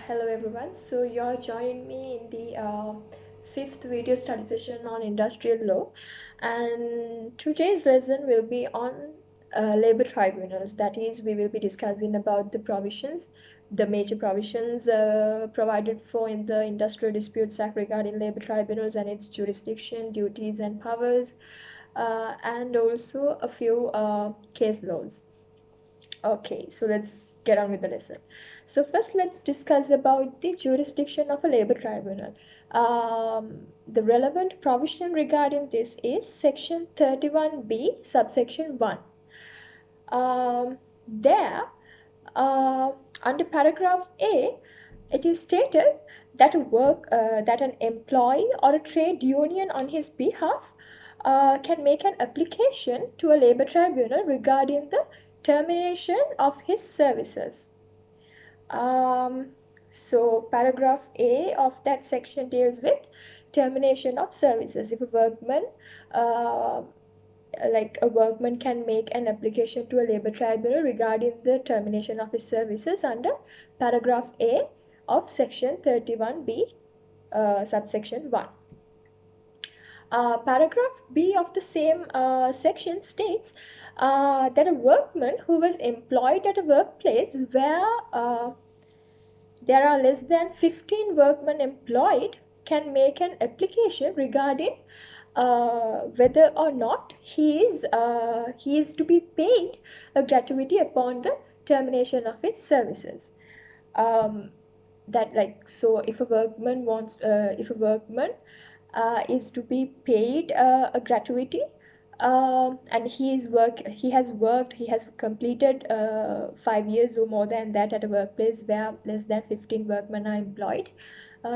Hello everyone. So you're joining me in the fifth video study session on industrial law, and today's lesson will be on labor tribunals. That is, we will be discussing about the provisions, the major provisions provided for in the Industrial Disputes Act regarding labor tribunals and its jurisdiction, duties, and powers, and also a few case laws. Okay, so let's get on with the lesson. So first, let's discuss about the jurisdiction of a labor tribunal. The relevant provision regarding this is Section 31B, subsection 1. There, under paragraph A, it is stated that that an employee or a trade union on his behalf can make an application to a labor tribunal regarding the termination of his services. So paragraph A of that section deals with termination of services. If a workman can make an application to a labor tribunal regarding the termination of his services under paragraph A of section 31B, subsection 1. Paragraph B of the same section states that a workman who was employed at a workplace where there are less than 15 workmen employed can make an application regarding whether or not he is to be paid a gratuity upon the termination of his services. So if a workman is to be paid a gratuity, and he has completed 5 years or more than that at a workplace where less than 15 workmen are employed,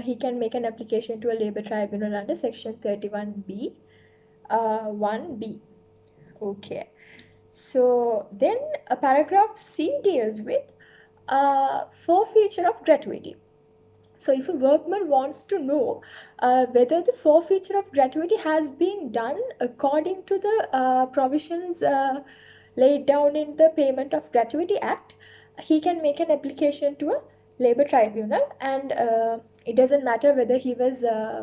he can make an application to a labor tribunal under section 31B 1B. Okay, so then paragraph C deals with forfeiture of gratuity. So if a workman wants to know whether the forfeiture of gratuity has been done according to the provisions laid down in the Payment of Gratuity Act, he can make an application to a labor tribunal, and it doesn't matter whether he was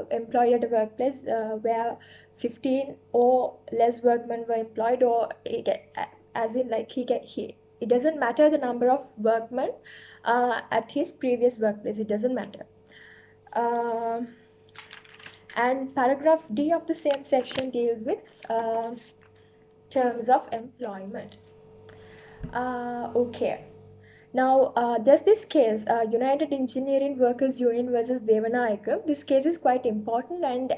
employed at a workplace where 15 or less workmen were employed, or it doesn't matter the number of workmen at his previous workplace. It doesn't matter. And paragraph D of the same section deals with terms of employment. Okay. Now, does this case, United Engineering Workers Union versus Devanayakam, this case is quite important, and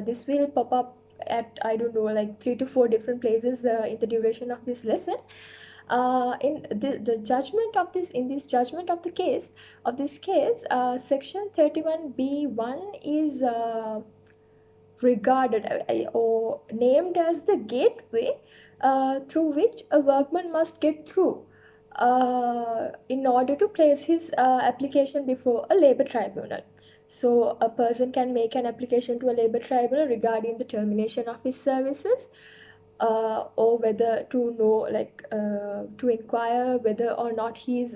this will pop up at, I don't know, like 3 to 4 different places in the duration of this lesson. In the judgment of this case, section 31B1 is regarded or named as the gateway through which a workman must get through in order to place his application before a labor tribunal. So a person can make an application to a labor tribunal regarding the termination of his services, or whether to know, to inquire whether or not he is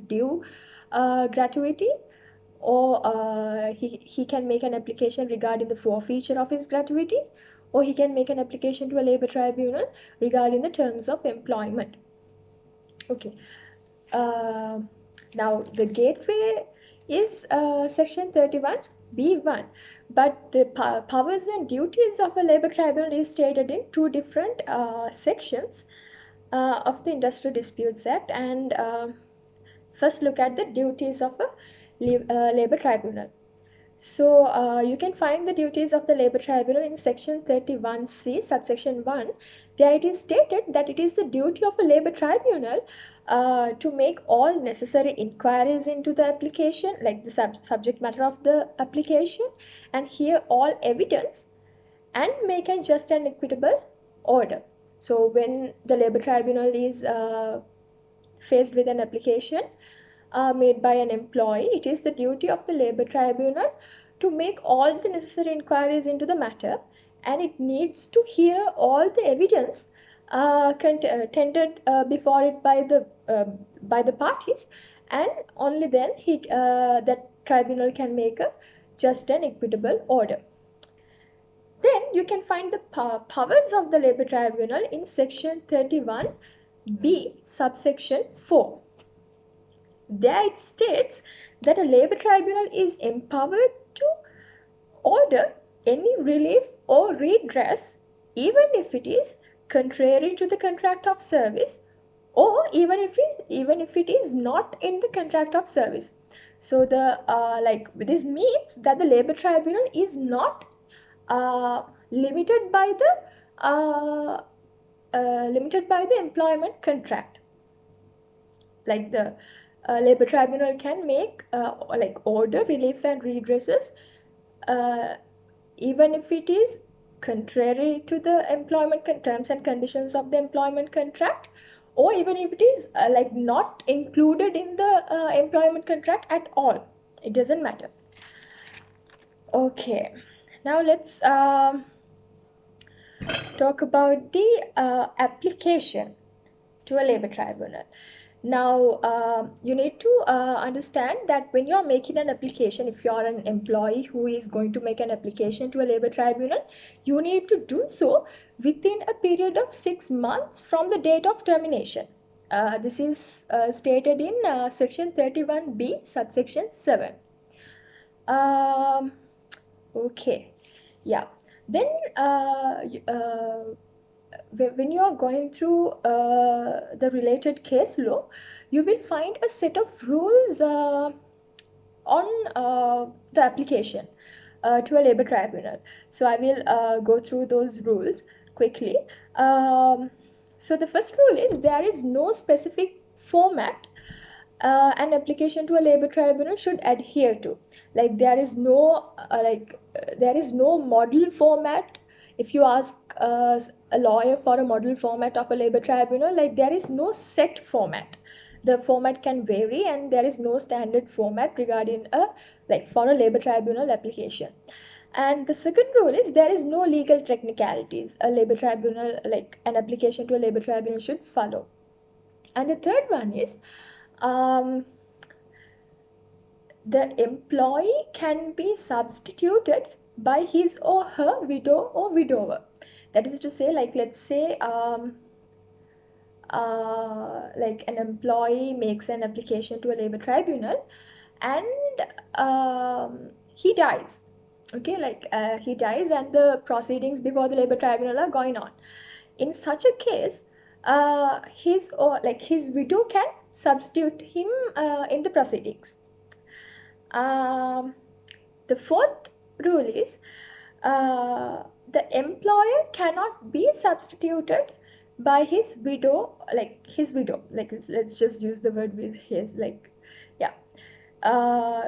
due gratuity, or he can make an application regarding the forfeiture of his gratuity, or he can make an application to a labor tribunal regarding the terms of employment. Okay. Now the gateway is section 31B1, but the powers and duties of a labor tribunal is stated in 2 different sections of the Industrial Disputes Act. And first look at the duties of a labor tribunal. So you can find the duties of the labor tribunal in section 31C, subsection 1. There it is stated that it is the duty of a labor tribunal to make all necessary inquiries into the application, like the subject matter of the application, and hear all evidence, and make a just and equitable order. So when the labor tribunal is faced with an application made by an employee, it is the duty of the labor tribunal to make all the necessary inquiries into the matter, and it needs to hear all the evidence tendered before it by the parties, and only then that tribunal can make a just and equitable order. Then you can find the powers of the labor tribunal in section 31b subsection 4. There it states that a labor tribunal is empowered to order any relief or redress even if it is contrary to the contract of service, or even if it is not in the contract of service. So this means that the labor tribunal is not limited by the employment contract. Like the labor tribunal can make order relief and redresses even if it is contrary to the employment terms and conditions of the employment contract, or even if it is not included in the employment contract at all. It doesn't matter. Okay, now let's talk about the application to a labor tribunal. Now, you need to understand that when you are making an application, if you are an employee who is going to make an application to a labor tribunal, you need to do so within a period of 6 months from the date of termination. This is stated in section 31b subsection 7. Okay, yeah. Then when you are going through the related case law, you will find a set of rules on the application to a labor tribunal. So I will go through those rules quickly. So the first rule is there is no specific format an application to a labor tribunal should adhere to. Like there is no model format. If you ask a lawyer for a model format of a labor tribunal, like there is no set format. The format can vary, and there is no standard format regarding for a labor tribunal application. And the second rule is there is no legal technicalities a labor tribunal, like an application to a labor tribunal, should follow. And the third one is the employee can be substituted by his or her widow or widower. That is to say, let's say an employee makes an application to a labor tribunal and he dies. Okay, he dies and the proceedings before the labor tribunal are going on. In such a case, his widow can substitute him in the proceedings. The fourth rule is the employer cannot be substituted by his widow. Let's just use the word with his,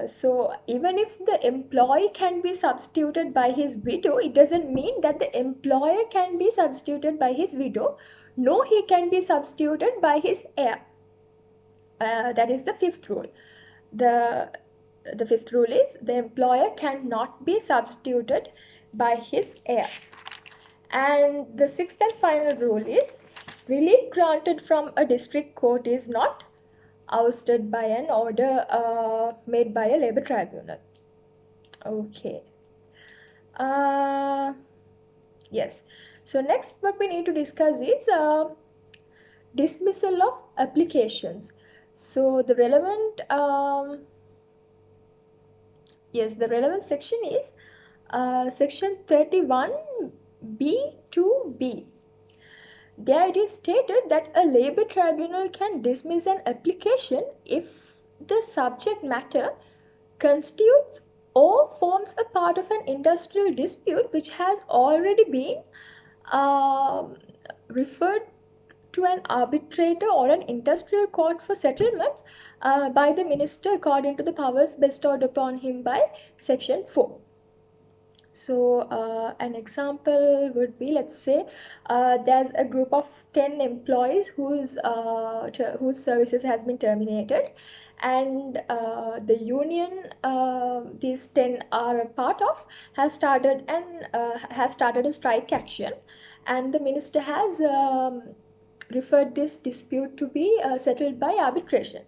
so even if the employee can be substituted by his widow, it doesn't mean that the employer can be substituted by his widow. No, he can be substituted by his heir. That is the fifth rule. The fifth rule is the employer cannot be substituted by his heir. And the sixth and final rule is relief granted from a district court is not ousted by an order made by a labor tribunal. Okay. Yes. So next what we need to discuss is dismissal of applications. So the relevant the relevant section is section 31b to b. There it is stated that a labor tribunal can dismiss an application if the subject matter constitutes or forms a part of an industrial dispute which has already been referred to an arbitrator or an industrial court for settlement by the minister according to the powers bestowed upon him by section 4. So an example would be, let's say there's a group of 10 employees whose services has been terminated, and the union these 10 are a part of has started a strike action, and the minister has referred this dispute to be settled by arbitration.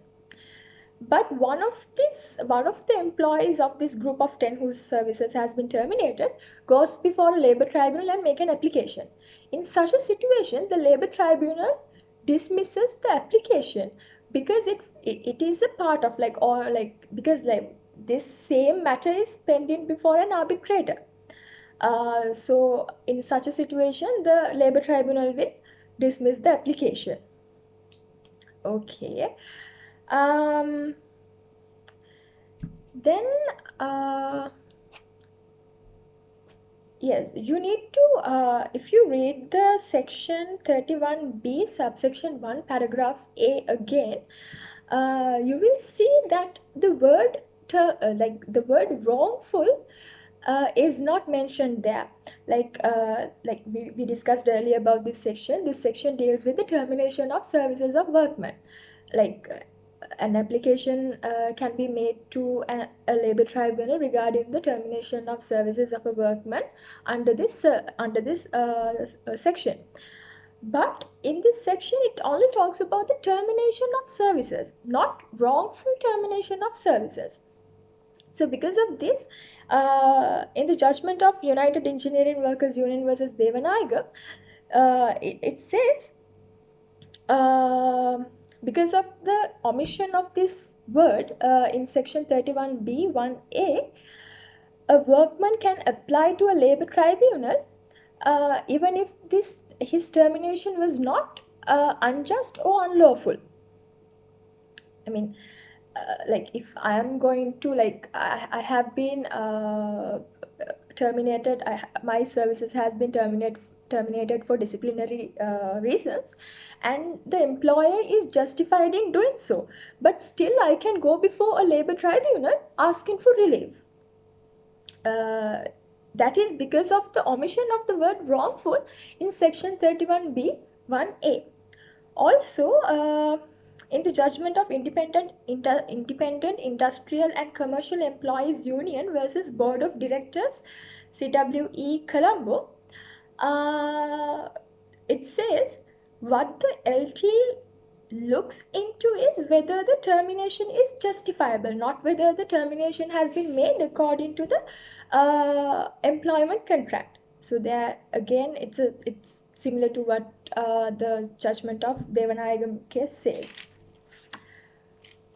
But one of the employees of this group of 10 whose services has been terminated goes before a labor tribunal and make an application. In such a situation, the labor tribunal dismisses the application because it is a part of because this same matter is pending before an arbitrator. So in such a situation, the labor tribunal will dismiss the application. Okay. Um, then yes, you need to if you read the section 31b subsection 1 paragraph a again, you will see that the word the word wrongful is not mentioned there. Like we discussed earlier about this section deals with the termination of services of workmen. Like an application can be made to a labor tribunal regarding the termination of services of a workman under this section. But in this section, it only talks about the termination of services, not wrongful termination of services. So because of this, in the judgment of United Engineering Workers Union versus Devanagam, it says because of the omission of this word in section 31b 1a, a workman can apply to a labor tribunal even if his termination was not unjust or unlawful. I mean, like if I am going to I have been terminated, my services has been terminated for disciplinary reasons, and the employer is justified in doing so, but still I can go before a labor tribunal asking for relief. That is because of the omission of the word wrongful in section 31b 1a. Also, in the judgment of Independent Industrial and Commercial Employees Union versus Board of Directors, CWE Colombo, it says what the LT looks into is whether the termination is justifiable, not whether the termination has been made according to the employment contract. So there again, it's similar to what the judgment of Devanagam case says.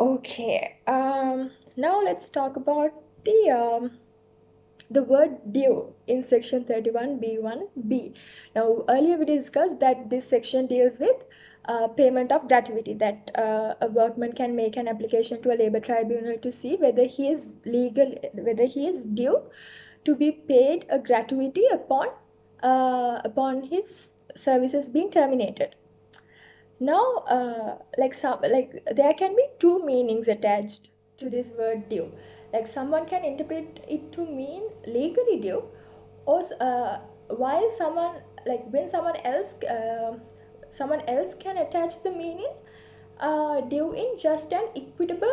Okay, now let's talk about the word due in section 31b1b. Now earlier we discussed that this section deals with payment of gratuity, that a workman can make an application to a labor tribunal to see whether he is due to be paid a gratuity upon his services being terminated. Now there can be two meanings attached to this word due. Like someone can interpret it to mean legally due, or while when someone else can attach the meaning due in just an equitable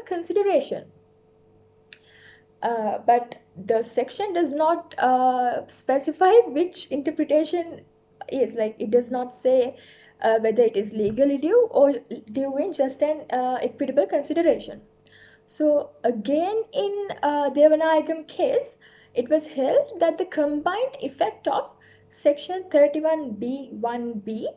consideration. But the section does not specify which interpretation is. Like it does not say whether it is legally due or due in just an equitable consideration. So again, in Devanagam case, it was held that the combined effect of section 31b1b,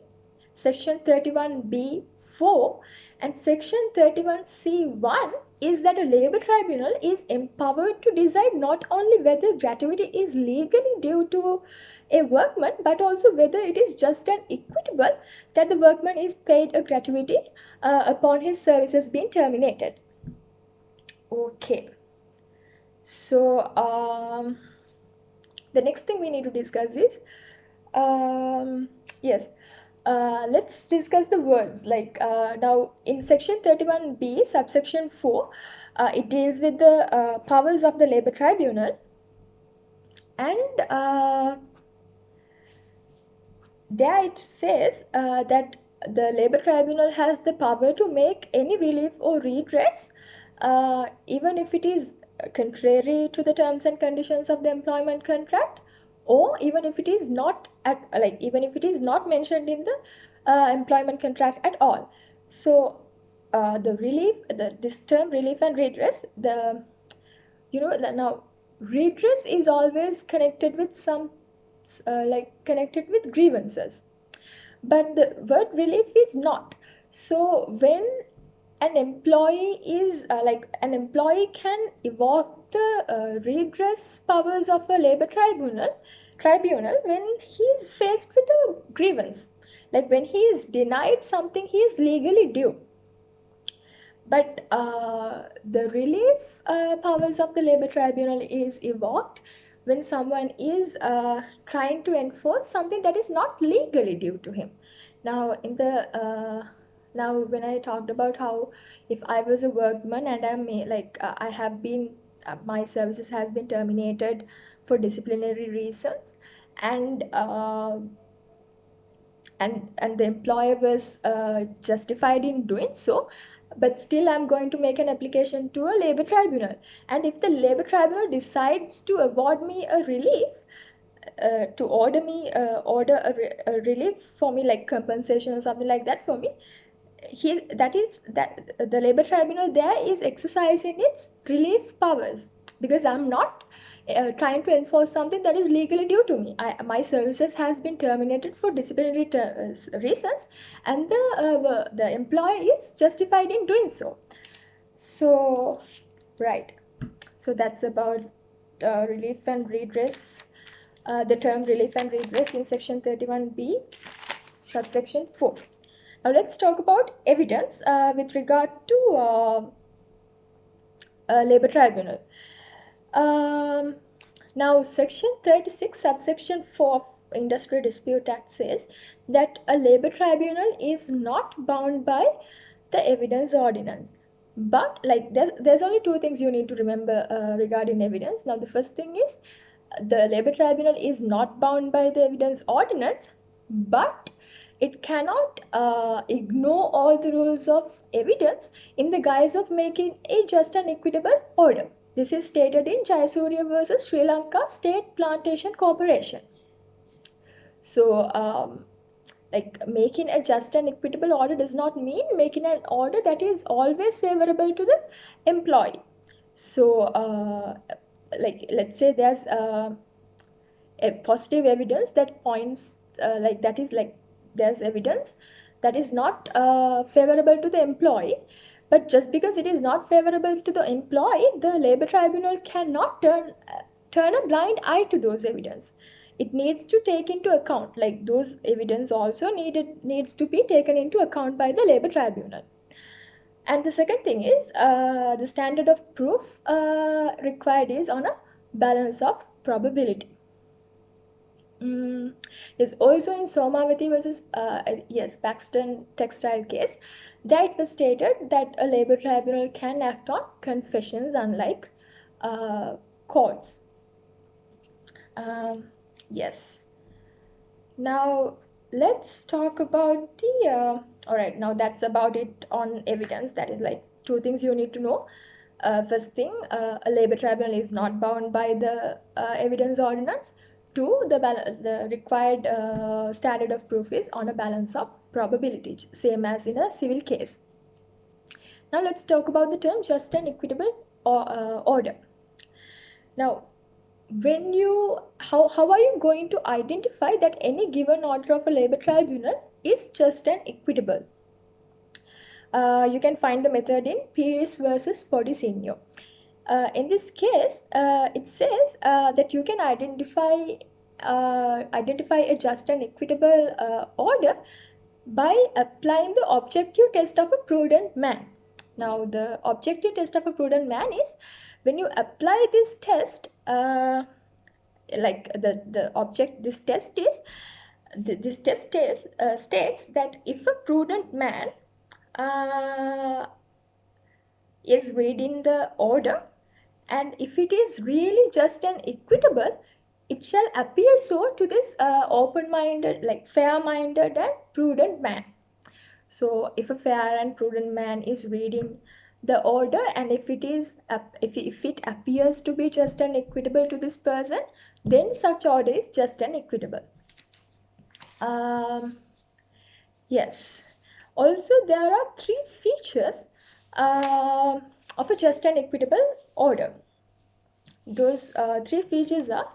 section 31b4 and section 31c1 is that a labor tribunal is empowered to decide not only whether gratuity is legally due to a workman, but also whether it is just and equitable that the workman is paid a gratuity upon his services being terminated. Okay, so the next thing we need to discuss is yes, let's discuss the words. Now in section 31b subsection 4, it deals with the powers of the labor tribunal, and there it says that the labor tribunal has the power to make any relief or redress even if it is contrary to the terms and conditions of the employment contract, or even if it is not mentioned in the employment contract at all. So this term relief and redress, now redress is always connected with connected with grievances, but the word relief is not. So when an employee can evoke the redress powers of a labor tribunal when he is faced with a grievance, like when he is denied something he is legally due. But the relief powers of the labor tribunal is evoked when someone is trying to enforce something that is not legally due to him. Now, now when I talked about how if I was a workman and I have been my services has been terminated for disciplinary reasons, and and the employer was justified in doing so, but still I'm going to make an application to a labor tribunal, and if the labor tribunal decides to award me a relief, to order a relief for me, like compensation or something like that for me, that the labor tribunal there is exercising its relief powers, because I'm not trying to enforce something that is legally due to me. My services has been terminated for disciplinary reasons, and the employer is justified in doing so. So, right. So that's about relief and redress. The term relief and redress in section 31B, subsection 4. Now let's talk about evidence with regard to labor tribunal. Now section 36 subsection 4 of Industrial Dispute Act says that a labor tribunal is not bound by the evidence ordinance. But like there's only two things you need to remember regarding evidence. Now the first thing is the labor tribunal is not bound by the evidence ordinance, but it cannot ignore all the rules of evidence in the guise of making a just and equitable order. This is stated in Jayasuriya versus Sri Lanka State Plantation Corporation. So, like making a just and equitable order does not mean making an order that is always favorable to the employee. So, like let's say there's a positive evidence that points there's evidence that is not favorable to the employee, but just because it is not favorable to the employee, the labor tribunal cannot turn a blind eye to those evidence. It needs to take into account, like those evidence also needs to be taken into account by the labor tribunal. And the second thing is the standard of proof required is on a balance of probability. Yes, also in Somavati versus Paxton textile case, that it was stated that a labor tribunal can act on confessions unlike courts. Yes. Now let's talk about the alright, now that's about it on evidence. That is like two things you need to know. First thing, a labor tribunal is not bound by the evidence ordinance. Two, the required standard of proof is on a balance of probability, same as in a civil case. Now let's talk about the term just and equitable order. Now, how are you going to identify that any given order of a labor tribunal is just and equitable? You can find the method in Pieris versus Podicino. In this case, it says that you can identify a just and equitable order by applying the objective test of a prudent man. Now, the objective test of a prudent man is when you apply this test, this test states that if a prudent man is reading the order, and if it is really just and equitable, it shall appear so to this open-minded, like fair-minded and prudent man. So if a fair and prudent man is reading the order, and if it appears to be just and equitable to this person, then such order is just and equitable. Yes. Also, there are three features of a just and equitable order. Those three features are,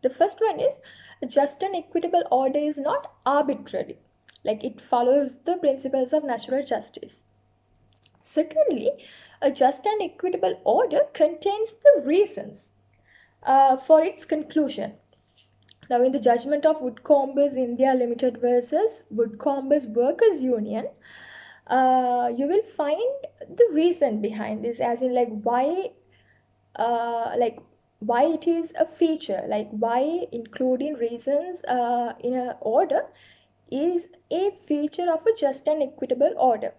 the first one is, a just and equitable order is not arbitrary, like it follows the principles of natural justice. Secondly, a just and equitable order contains the reasons for its conclusion. Now, in the judgment of Woodcombers India Limited versus Woodcombers Workers Union, you will find the reason behind this, as in why it is a feature, like why including reasons in an order is a feature of a just and equitable order.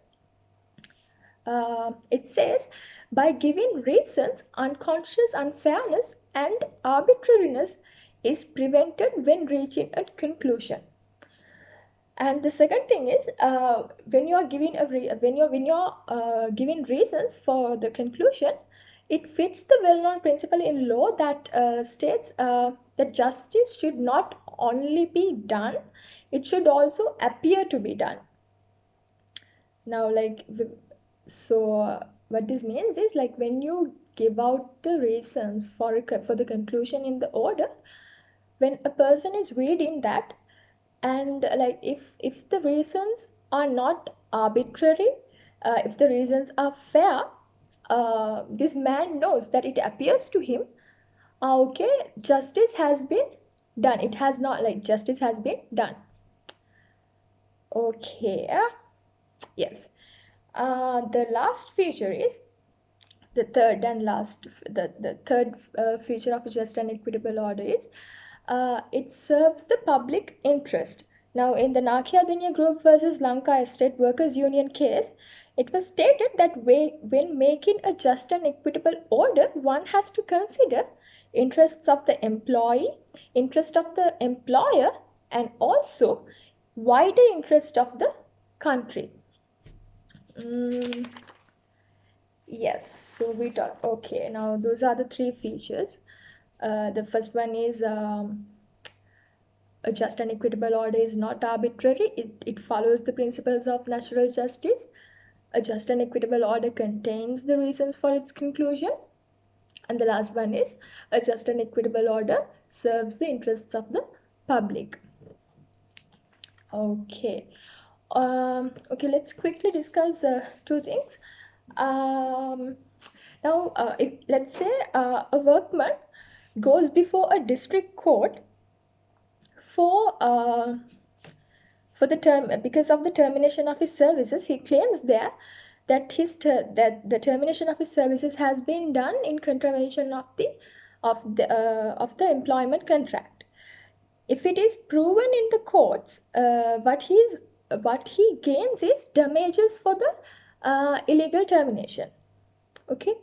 It says, by giving reasons, unconscious unfairness and arbitrariness is prevented when reaching a conclusion. And the second thing is, when you're giving giving reasons for the conclusion, it fits the well-known principle in law that states that justice should not only be done, it should also appear to be done. Now, what this means is, like, when you give out the reasons for the conclusion in the order, when a person is reading that, and like if the reasons are not arbitrary, if the reasons are fair, this man knows that it appears to him, okay, justice has been done. It has not, like, justice has been done. Okay, yes. The last feature is the third and last. The third feature of a just and equitable order is, it serves the public interest. Now, in the Nakia Dinya Group versus Lanka Estate Workers Union case, it was stated that when making a just and equitable order, one has to consider interests of the employee, interest of the employer, and also wider interest of the country. Yes, so we talk. Okay, now those are the three features. The first one is, a just and equitable order is not arbitrary. It follows the principles of natural justice. A just and equitable order contains the reasons for its conclusion. And the last one is, a just and equitable order serves the interests of the public. Okay. Okay, let's quickly discuss two things. Now, let's say a workman goes before a district court for the term, because of the termination of his services. He claims there that the termination of his services has been done in contravention of the employment contract. If it is proven in the courts, what he gains is damages for the illegal termination. Okay,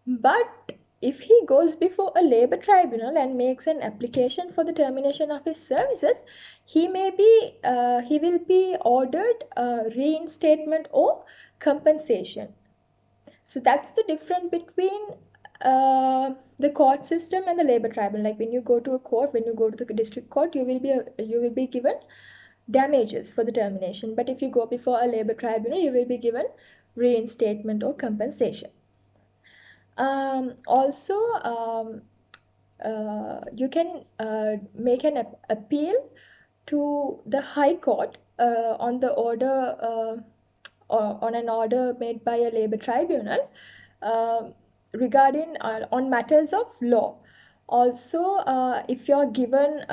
but if he goes before a labor tribunal and makes an application for the termination of his services, he will be ordered reinstatement or compensation. So that's the difference between the court system and the labor tribunal. Like, when you go to a court, when you go to the district court, you will be given damages for the termination. But if you go before a labor tribunal, you will be given reinstatement or compensation. Also, you can make an appeal to the High Court on the order on an order made by a labor tribunal regarding on matters of law. Also, if you're given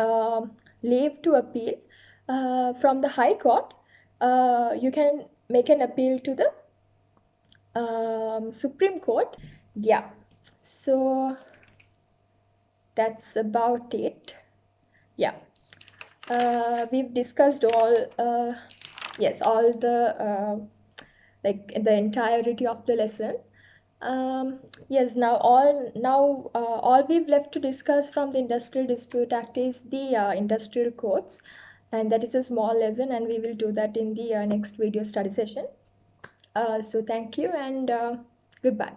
leave to appeal from the High Court, you can make an appeal to the Supreme Court. Yeah, so that's about it. Yeah, we've discussed all the the entirety of the lesson. Yes, now all we've left to discuss from the Industrial Dispute Act is the industrial courts, and that is a small lesson, and we will do that in the next video study session. So thank you, and goodbye.